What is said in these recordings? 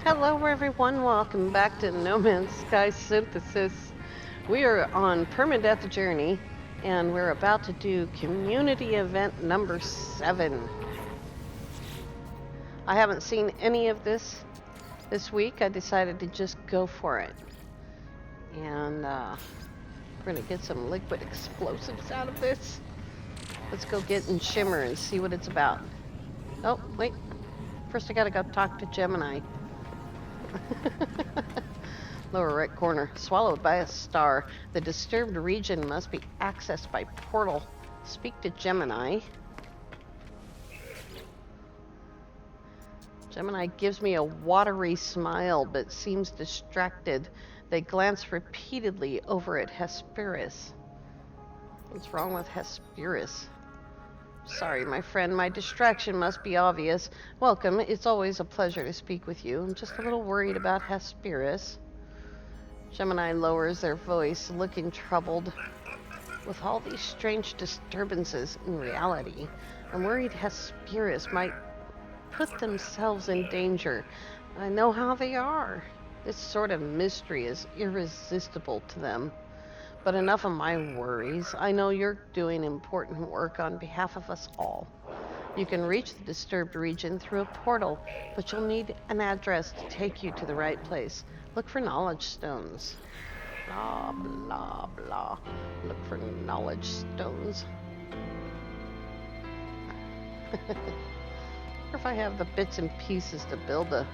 Hello everyone, welcome back to No Man's Sky Synthesis. We are on Permadeath the Journey, and we're about to do community event number 7. I haven't seen any of this week. I decided to just go for it. And we're gonna get some liquid explosives out of this. Let's go get in Shimmer and see what it's about. Oh, wait. First I gotta go talk to Gemini. Lower right corner. Swallowed by a star. The disturbed region must be accessed by portal. Speak to Gemini. Gemini gives me a watery smile but seems distracted. They glance repeatedly over at Hesperus. What's wrong with Hesperus? Sorry, my friend, my distraction must be obvious. Welcome, it's always a pleasure to speak with you. I'm just a little worried about Hesperus. Gemini lowers their voice, looking troubled. With all these strange disturbances in reality, I'm worried Hesperus might put themselves in danger. I know how they are. This sort of mystery is irresistible to them. But enough of my worries. I know you're doing important work on behalf of us all. You can reach the disturbed region through a portal, but you'll need an address to take you to the right place. Look for knowledge stones. Blah, blah, blah. Look for knowledge stones. Or if I have the bits and pieces to build a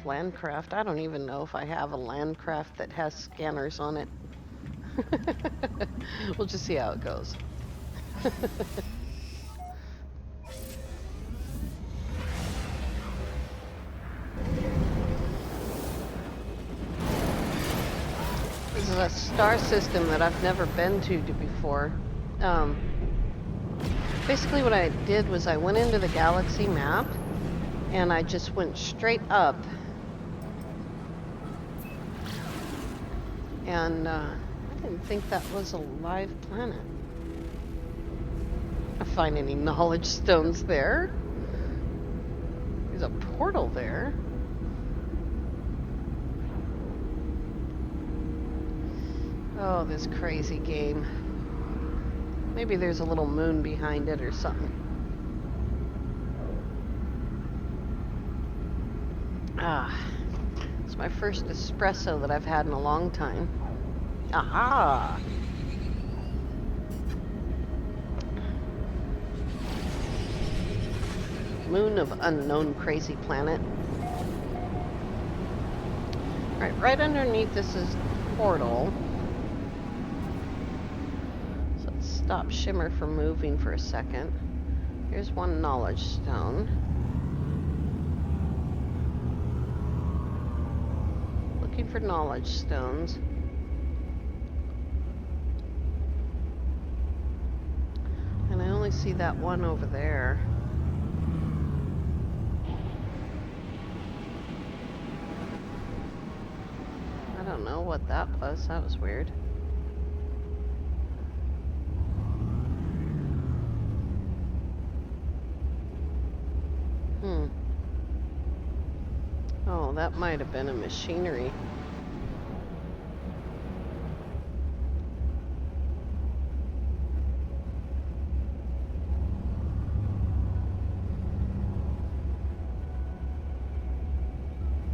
landcraft. I don't even know if I have a landcraft that has scanners on it. We'll just see how it goes. This is a star system that I've never been to before. Basically what I did was I went into the galaxy map and I just went straight up. And I didn't think that was a live planet. I don't find any knowledge stones there. There's a portal there. Oh, this crazy game. Maybe there's a little moon behind it or something. It's my first espresso that I've had in a long time. Aha! Moon of unknown crazy planet. Right underneath this is portal. So let's stop Shimmer from moving for a second. Here's one knowledge stone. Looking for knowledge stones. And I only see that one over there. I don't know what that was. That was weird. Oh, that might have been a machinery.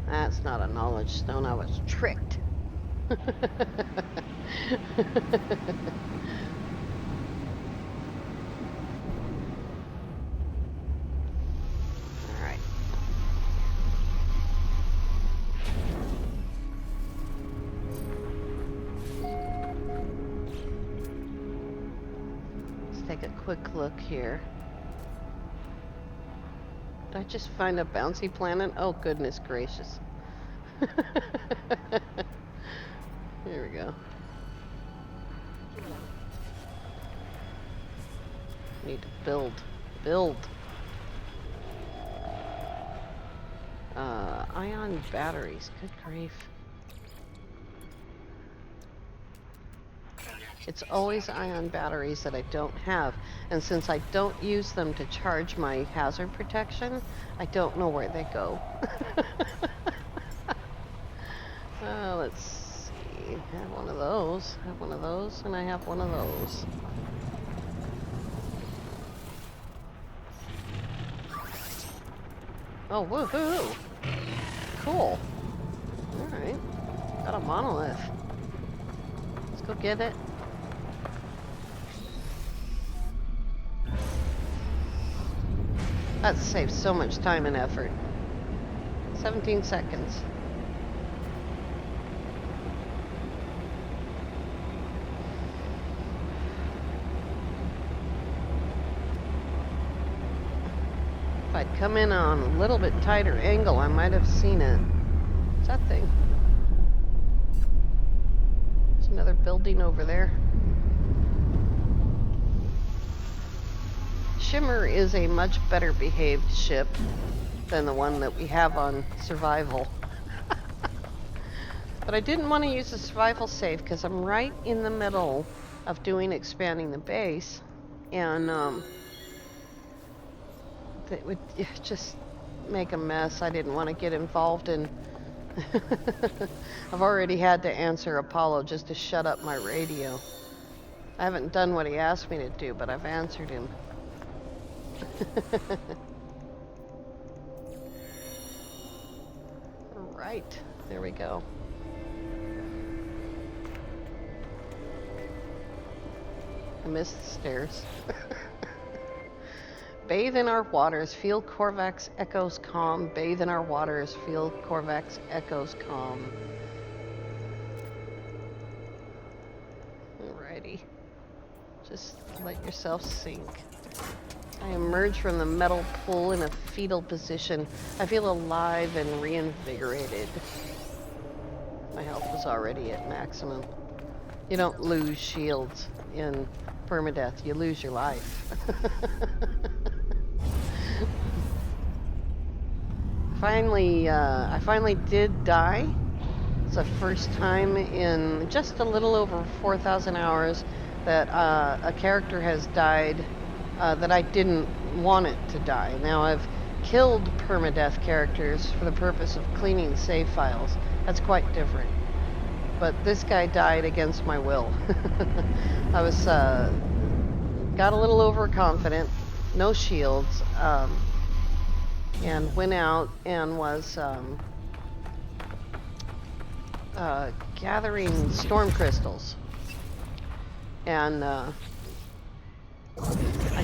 That's not a knowledge stone. I was tricked. Alright. Let's take a quick look here. Did I just find a Bouncy Planet? Oh, goodness gracious. Here we go. Need to build. Ion batteries. Good grief. It's always ion batteries that I don't have. And since I don't use them to charge my hazard protection, I don't know where they go. Let's see. I have one of those. I have one of those, and I have one of those. Oh, woohoo! Cool. Alright. Got a monolith. Let's go get it. That saves so much time and effort. 17 seconds. If I'd come in on a little bit tighter angle, I might have seen it. What's that thing? There's another building over there. Shimmer is a much better behaved ship than the one that we have on survival. But I didn't want to use the survival save because I'm right in the middle of expanding the base, and it would just make a mess. I didn't want to get involved in. I've already had to answer Apollo just to shut up my radio. I haven't done what he asked me to do, but I've answered him. Right, there we go. I missed the stairs. Bathe in our waters, feel Korvax echoes calm. Bathe in our waters, feel Korvax echoes calm. Alrighty. Just let yourself sink. I emerge from the metal pool in a fetal position. I feel alive and reinvigorated. My health was already at maximum. You don't lose shields in permadeath, you lose your life. I finally did die. It's the first time in just a little over 4,000 hours that a character has died that I didn't want it to die. Now, I've killed permadeath characters for the purpose of cleaning save files. That's quite different. But this guy died against my will. I was got a little overconfident, no shields, and went out and was gathering storm crystals. And I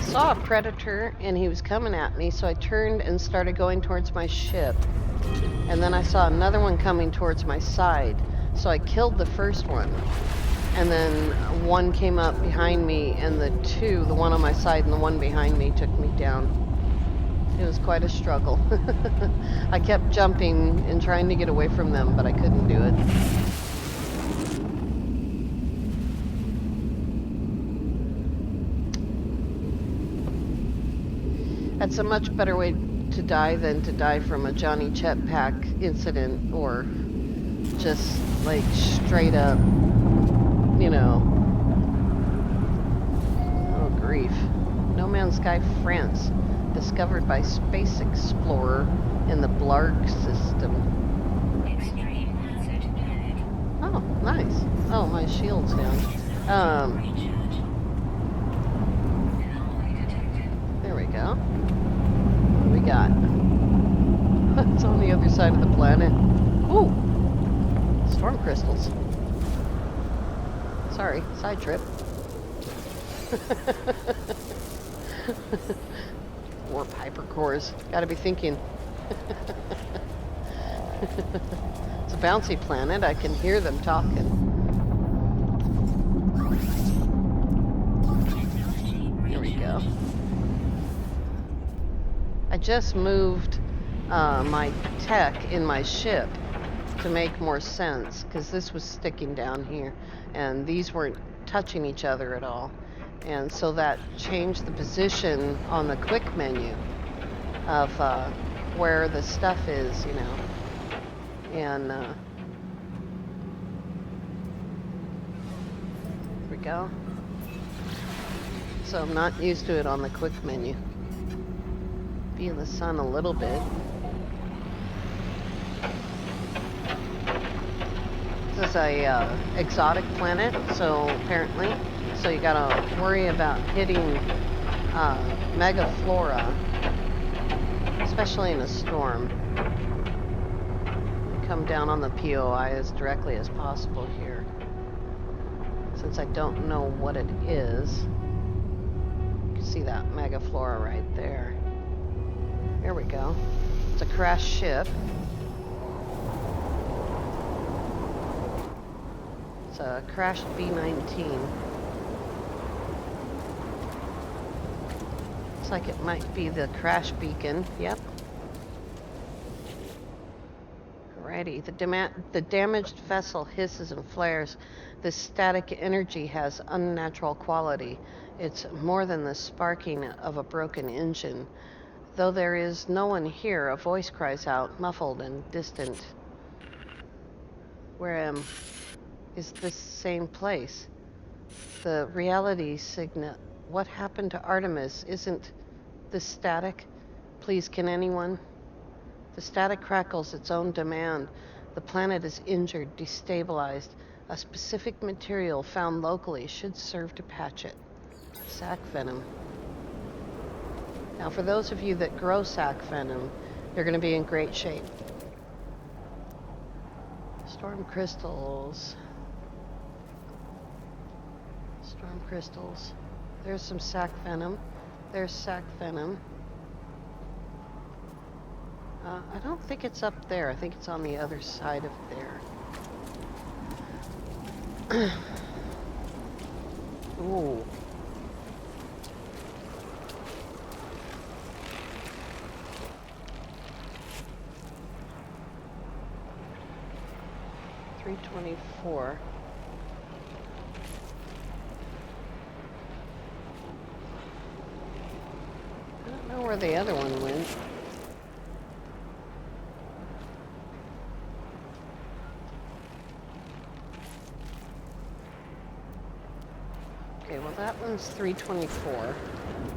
saw a predator and he was coming at me, so I turned and started going towards my ship. And then I saw another one coming towards my side, so I killed the first one. And then one came up behind me, and the one on my side and the one behind me, took me down. It was quite a struggle. I kept jumping and trying to get away from them, but I couldn't do it. That's a much better way to die than to die from a Johnny Jetpack incident, or just like straight up, you know. Oh, grief. No Man's Sky, France. Discovered by Space Explorer in the Blarg system. Extreme hazard planet. Oh, nice. Oh, my shield's down. There we go. What do we got? It's on the other side of the planet. Ooh! Storm crystals. Sorry, side trip. Warp hypercores. Gotta be thinking. It's a bouncy planet. I can hear them talking. Here we go. I just moved my tech in my ship to make more sense, because this was sticking down here and these weren't touching each other at all. And so that changed the position on the quick menu of where the stuff is, you know. And here we go. So I'm not used to it on the quick menu. Be in the sun a little bit. This is a exotic planet, so apparently. So you gotta worry about hitting mega Flora, especially in a storm. Come down on the POI as directly as possible here. Since I don't know what it is. You can see that mega Flora right there. There we go. It's a crashed ship. It's a crashed B-19. Looks like it might be the crash beacon. Yep. Alrighty. The damaged vessel hisses and flares. This static energy has unnatural quality. It's more than the sparking of a broken engine. Though there is no one here, a voice cries out, muffled and distant. Where is this same place? The reality signal. What happened to Artemis? Isn't this static? Please, can anyone? The static crackles its own demand. The planet is injured, destabilized. A specific material found locally should serve to patch it. Sac Venom. Now, for those of you that grow Sac Venom, you're going to be in great shape. Storm crystals. Storm crystals. There's some Sac Venom. There's Sac Venom. I don't think it's up there. I think it's on the other side of there. Ooh. $324. I don't know where the other one went. Okay, well that one's 324.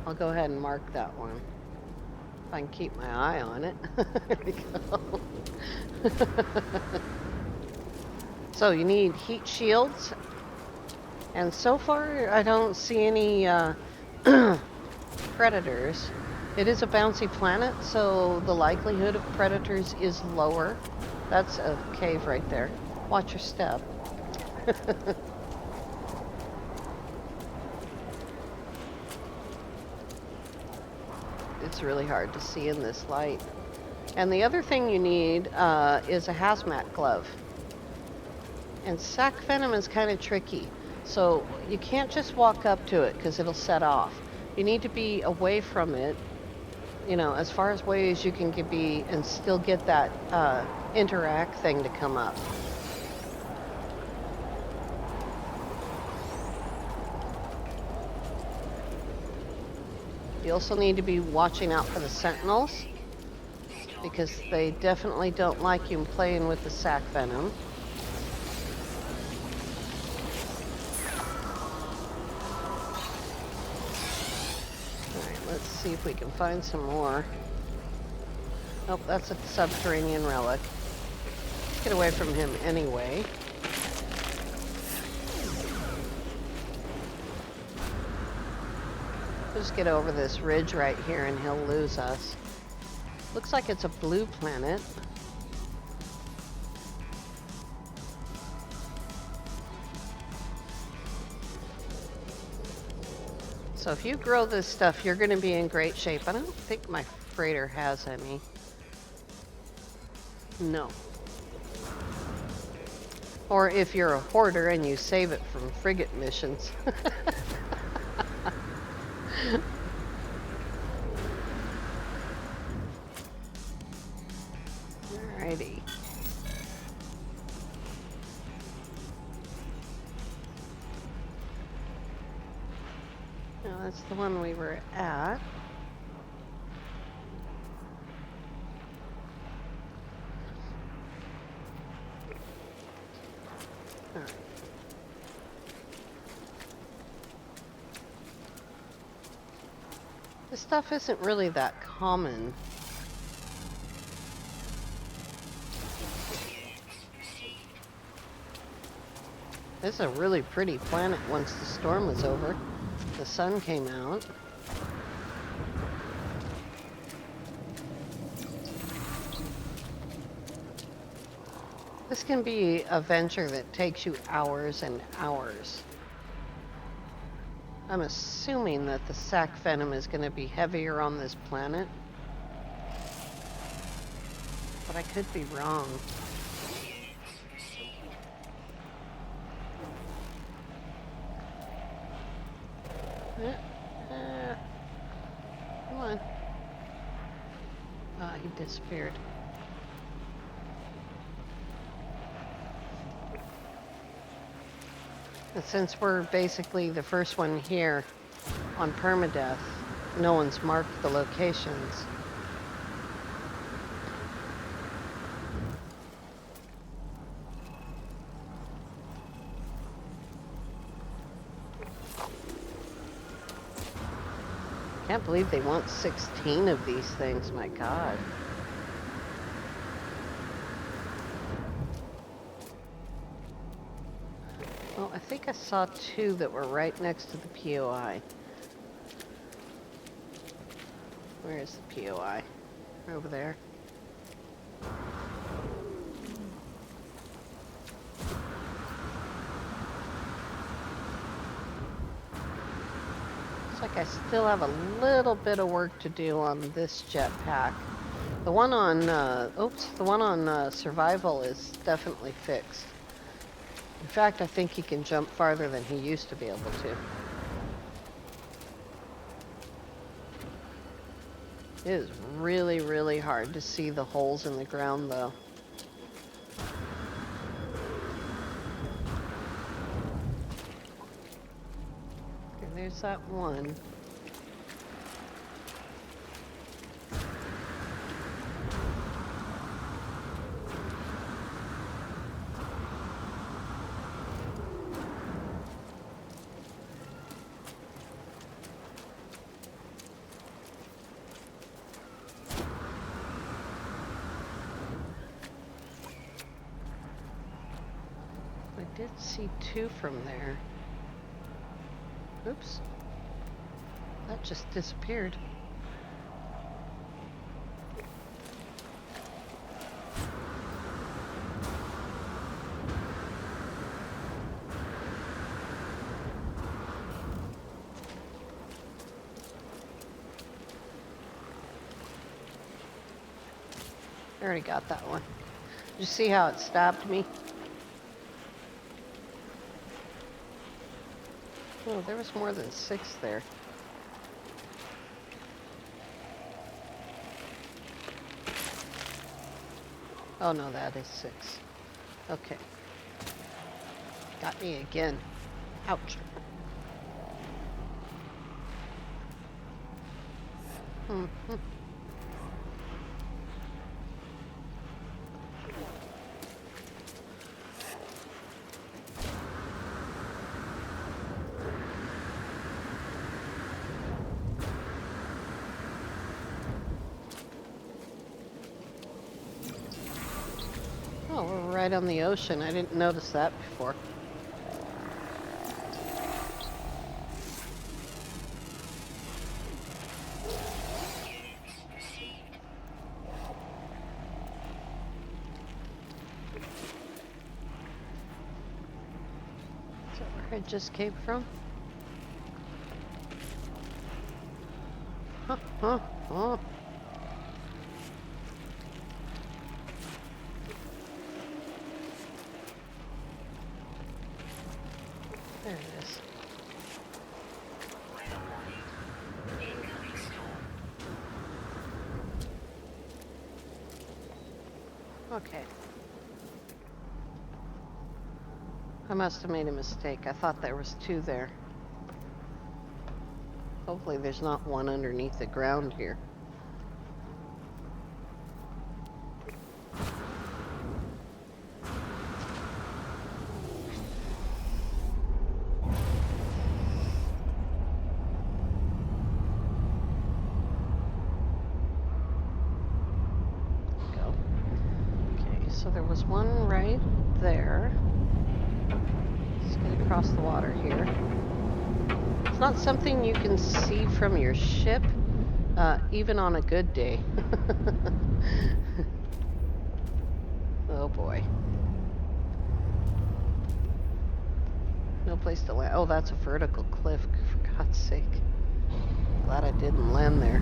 I'll go ahead and mark that one. If I can keep my eye on it. There we go. So you need heat shields. And so far I don't see any predators. It is a bouncy planet, so the likelihood of predators is lower. That's a cave right there. Watch your step. It's really hard to see in this light. And the other thing you need is a hazmat glove. And Sac Venom is kind of tricky. So you can't just walk up to it because it'll set off. You need to be away from it, you know, as far away as you can be and still get that interact thing to come up. You also need to be watching out for the Sentinels because they definitely don't like you playing with the Sac Venom. Alright, let's see if we can find some more. Nope, that's a subterranean relic. Let's get away from him anyway. Just get over this ridge right here and he'll lose us. Looks like it's a blue planet. So if you grow this stuff, you're going to be in great shape. I don't think my freighter has any. No. Or if you're a hoarder and you save it from frigate missions. Alrighty. Now that's the one we were at. Alright. This stuff isn't really that common. This is a really pretty planet once the storm was over. The sun came out. This can be a venture that takes you hours and hours. I'm assuming that the Sac Venom is going to be heavier on this planet. But I could be wrong. Come on. Ah, he disappeared. And since we're basically the first one here on Permadeath, no one's marked the locations. Can't believe they want 16 of these things, my God. Well, I think I saw 2 that were right next to the POI. Where is the POI? Over there. Looks like I still have a little bit of work to do on this jetpack. The one on survival is definitely fixed. In fact, I think he can jump farther than he used to be able to. It is really, really hard to see the holes in the ground, though. Okay, there's that one. I did see 2 from there. Oops. That just disappeared. I already got that one. Did you see how it stabbed me? Oh, there was more than 6 there. Oh no, that is 6. Okay. Got me again. Ouch. Mm-hmm. Oh, we're right on the ocean. I didn't notice that before. Is that where it just came from? Oh. There it is. Okay. I must have made a mistake. I thought there was 2 there. Hopefully there's not one underneath the ground here. So there was one right there. Let's get across the water here. It's not something you can see from your ship, even on a good day. Oh boy. No place to land. Oh, that's a vertical cliff, for God's sake. Glad I didn't land there.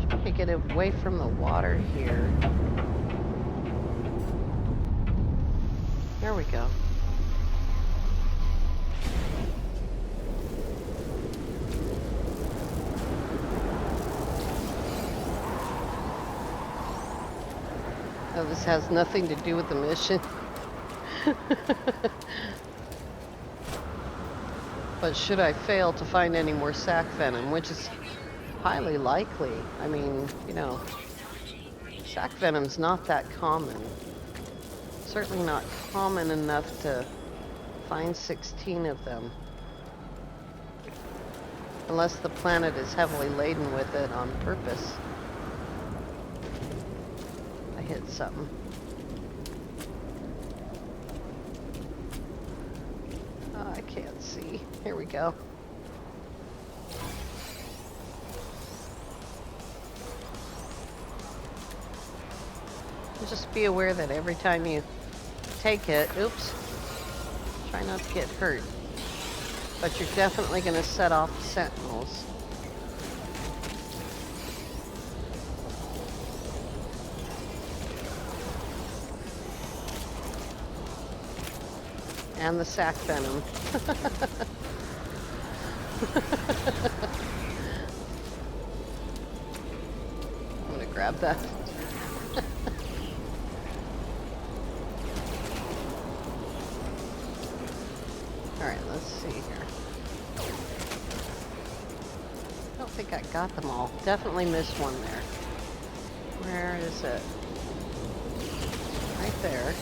Trying to get away from the water here. There we go. Oh, this has nothing to do with the mission. But should I fail to find any more Sac Venom, which is highly likely. I mean, you know, Sac Venom's not that common. Certainly not common enough to find 16 of them. Unless the planet is heavily laden with it on purpose. I hit something. Oh, I can't see. Here we go. Just be aware that every time you take it, oops, try not to get hurt. But you're definitely going to set off the sentinels. And the Sac Venom. I'm going to grab that. Alright, let's see here. I don't think I got them all. Definitely missed one there. Where is it? Right there.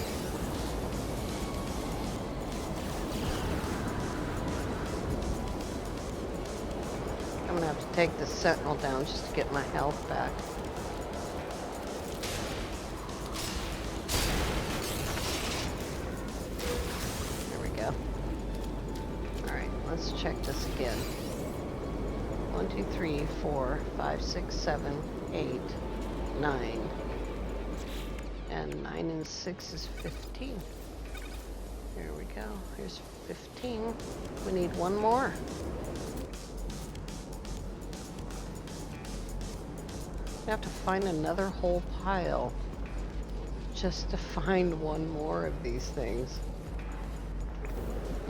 I'm gonna have to take this sentinel down just to get my health back. Let's check this again. 1, 2, 3, 4, 5, 6, 7, 8, 9. And 9 and 6 is 15. Here we go. Here's 15. We need one more. We have to find another whole pile just to find one more of these things.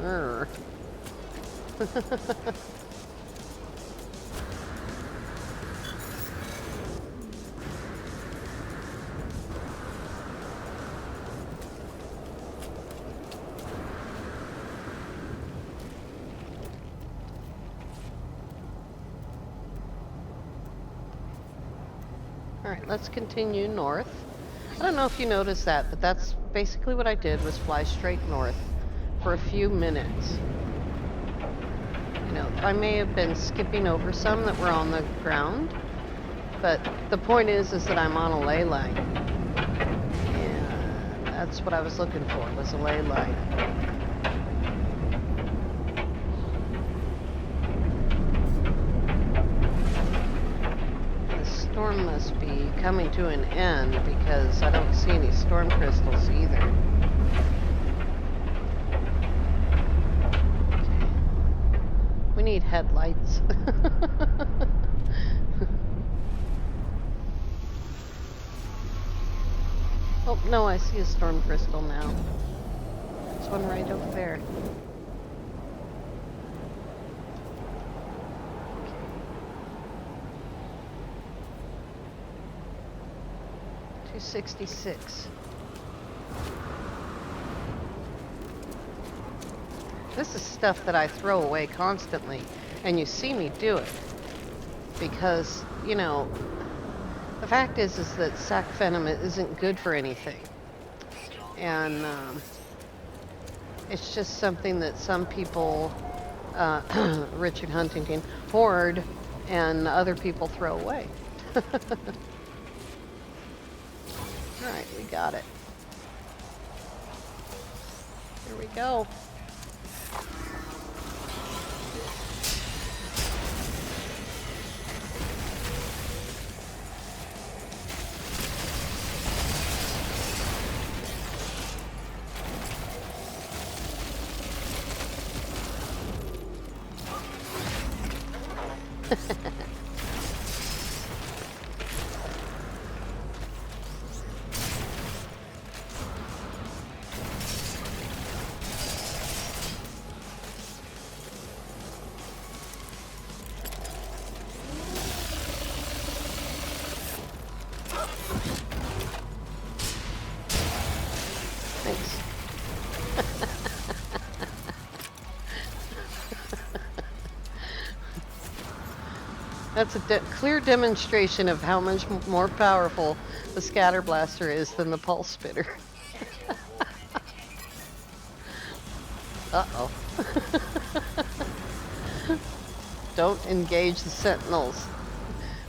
Urgh. Alright, let's continue north. I don't know if you noticed that, but that's basically what I did, was fly straight north for a few minutes. You know, I may have been skipping over some that were on the ground, but the point is that I'm on a ley line. And that's what I was looking for, was a ley line. The storm must be coming to an end because I don't see any storm crystals either. We need headlights. Oh, no, I see a storm crystal now. There's one right over there. Okay. 266. This is stuff that I throw away constantly, and you see me do it. Because, you know, the fact is that Sac Venom isn't good for anything. And it's just something that some people Richard Huntington, hoard and other people throw away. Alright, we got it. Here we go. Thanks. That's a clear demonstration of how much more powerful the scatter blaster is than the pulse spitter. Uh-oh. Don't engage the sentinels.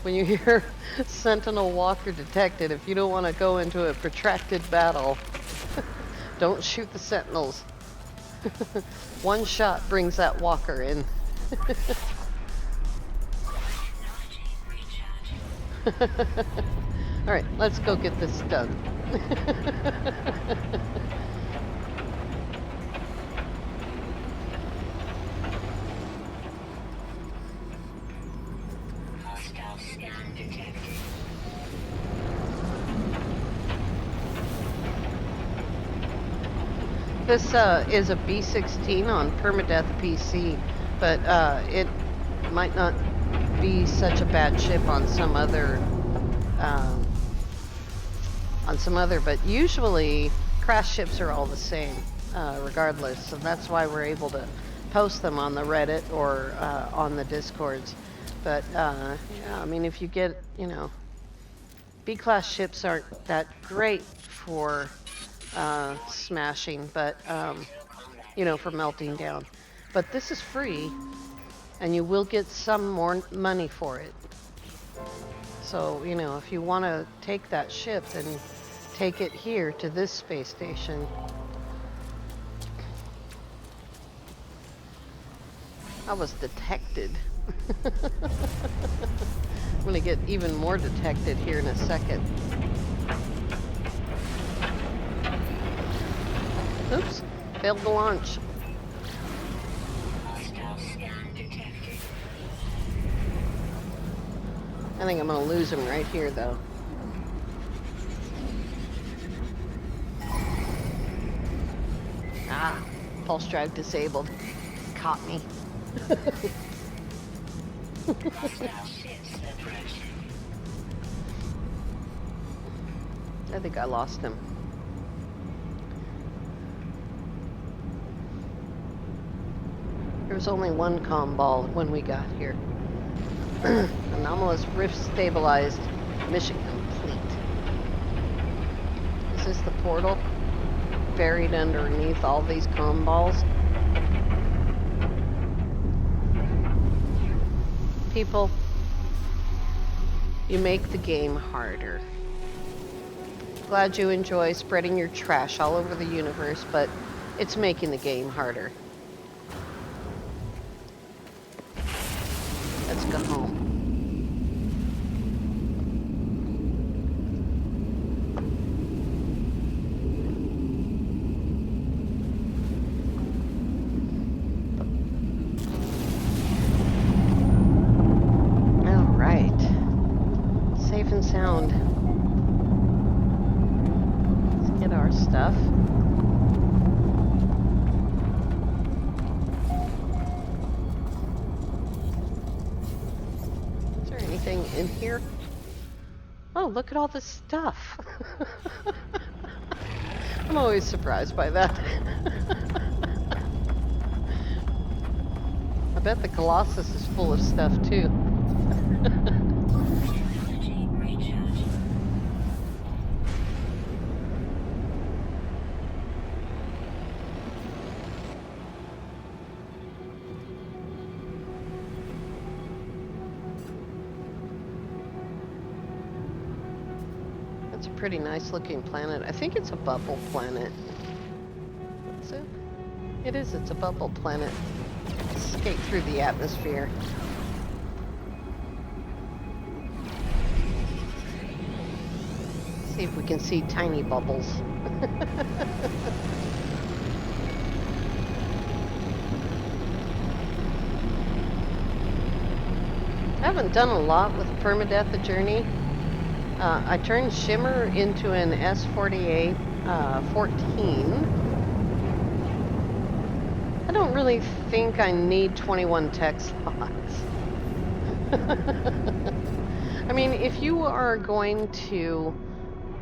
When you hear Sentinel Walker detected, if you don't want to go into a protracted battle, don't shoot the sentinels. One shot brings that walker in. Alright, let's go get this done. Hostile scan detected. This is a B16 on Permadeath PC, but it might not be such a bad ship on some other, but usually crash ships are all the same, regardless. So that's why we're able to post them on the Reddit or on the Discords. But yeah, I mean, if you get, B-class ships aren't that great for smashing, but for melting down. But this is free, and you will get some more money for it. So, if you want to take that ship, then take it here to this space station. I was detected. I'm going to get even more detected here in a second. Oops, failed to launch. Hostile scan detected. I think I'm going to lose him right here, though. Ah, pulse drive disabled. Caught me. Hostile ships approaching. I think I lost him. There was only one comm ball when we got here. Anomalous rift stabilized. Mission complete. Is this the portal? Buried underneath all these comm balls? People, you make the game harder. Glad you enjoy spreading your trash all over the universe, but it's making the game harder. Let's go home. All right. Safe and sound. Let's get our stuff. In here. Oh, look at all this stuff. I'm always surprised by that. I bet the Colossus is full of stuff too. Technology recharge. pretty nice looking planet. I think it's a bubble planet. Is it? It is, it's a bubble planet. Skate through the atmosphere. See if we can see tiny bubbles. I haven't done a lot with Permadeath the Journey. I turned Shimmer into an S48 14. I don't really think I need 21 tech slots. I mean, if you are going to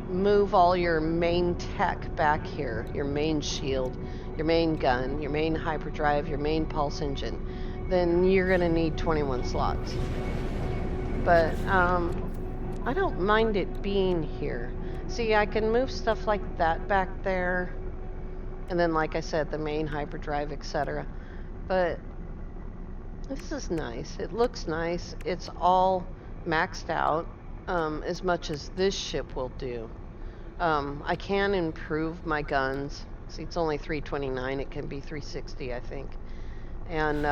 move all your main tech back here, your main shield, your main gun, your main hyperdrive, your main pulse engine, then you're going to need 21 slots. But I don't mind it being here. See, I can move stuff like that back there, and then, like I said, the main hyperdrive, etc. But this is nice. It looks nice. It's all maxed out, as much as this ship will do. I can improve my guns. See, it's only 329. It can be 360, I think. And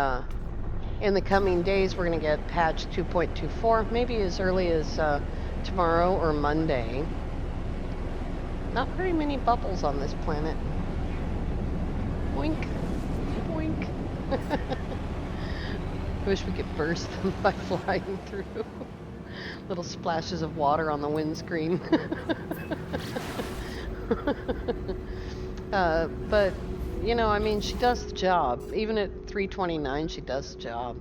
in the coming days, we're going to get patch 2.24, maybe as early as tomorrow or Monday. Not very many bubbles on this planet. Boink. Boink. I wish we could burst them by flying through. Little splashes of water on the windscreen. But, you know, I mean, she does the job. Even at 329, she does the job.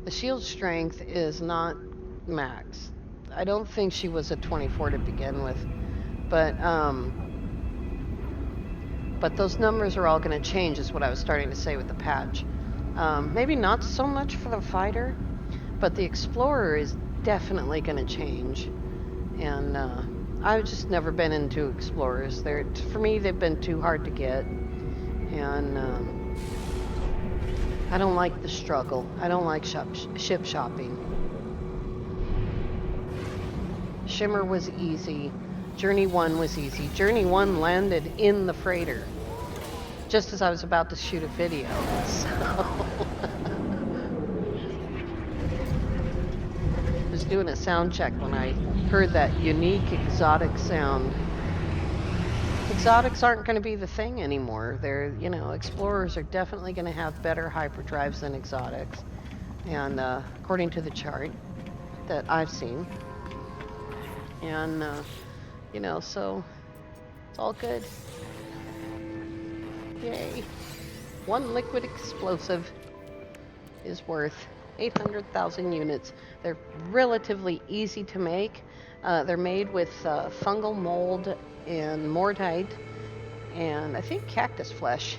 The shield strength is not max. I don't think she was at 24 to begin with. But those numbers are all going to change, is what I was starting to say with the patch. Maybe not so much for the fighter, but the explorer is definitely going to change. And I've just never been into explorers. For me, they've been too hard to get. And I don't like the struggle. I don't like ship shopping. Shimmer was easy. Journey 1 was easy. Journey 1 landed in the freighter just as I was about to shoot a video. So I was doing a sound check when I heard that unique exotic sound. Exotics aren't going to be the thing anymore. They're, you know, explorers are definitely going to have better hyperdrives than exotics. And according to the chart that I've seen. And, you know, so it's all good. Yay. One liquid explosive is worth 800,000 units. They're relatively easy to make. They're made with fungal mold and mortite and I think cactus flesh.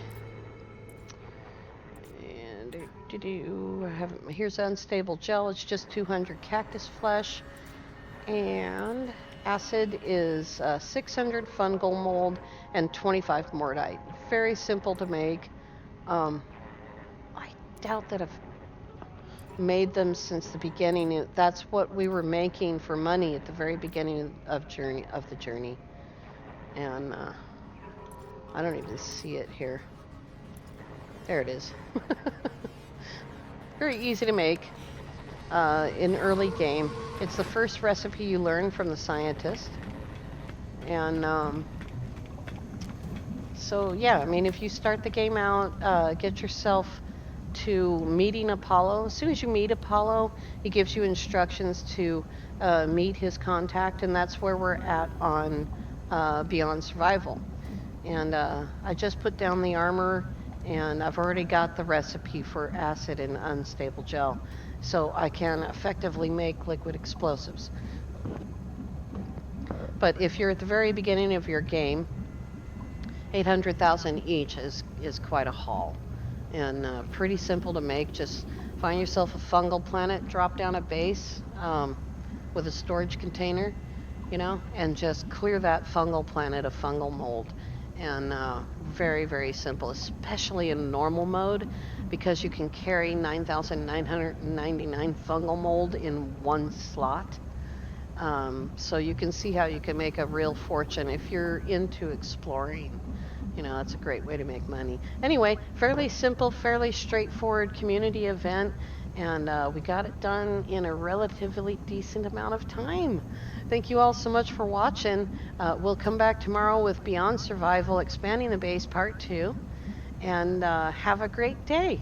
And here's unstable gel. It's just 200 cactus flesh. And acid is 600 fungal mold and 25 mortite. Very simple to make. I doubt that I've made them since the beginning. That's what we were making for money at the very beginning of the journey. And I don't even see it here. There it is. Very easy to make. In early game. It's the first recipe you learn from the scientist. And so yeah, I mean, if you start the game out, get yourself to meeting Apollo. As soon as you meet Apollo, he gives you instructions to meet his contact, and that's where we're at on Beyond Survival. And I just put down the armor, and I've already got the recipe for acid and unstable gel. So I can effectively make liquid explosives. But if you're at the very beginning of your game, 800,000 each is quite a haul. And pretty simple to make. Just find yourself a fungal planet, drop down a base with a storage container, you know, and just clear that fungal planet of fungal mold. And very, very simple, especially in normal mode, because you can carry 9,999 fungal mold in one slot. So you can see how you can make a real fortune if you're into exploring. You know, that's a great way to make money. Anyway, fairly simple, fairly straightforward community event, and we got it done in a relatively decent amount of time. Thank you all so much for watching. We'll come back tomorrow with Beyond Survival, Expanding the Base Part 2, and have a great day.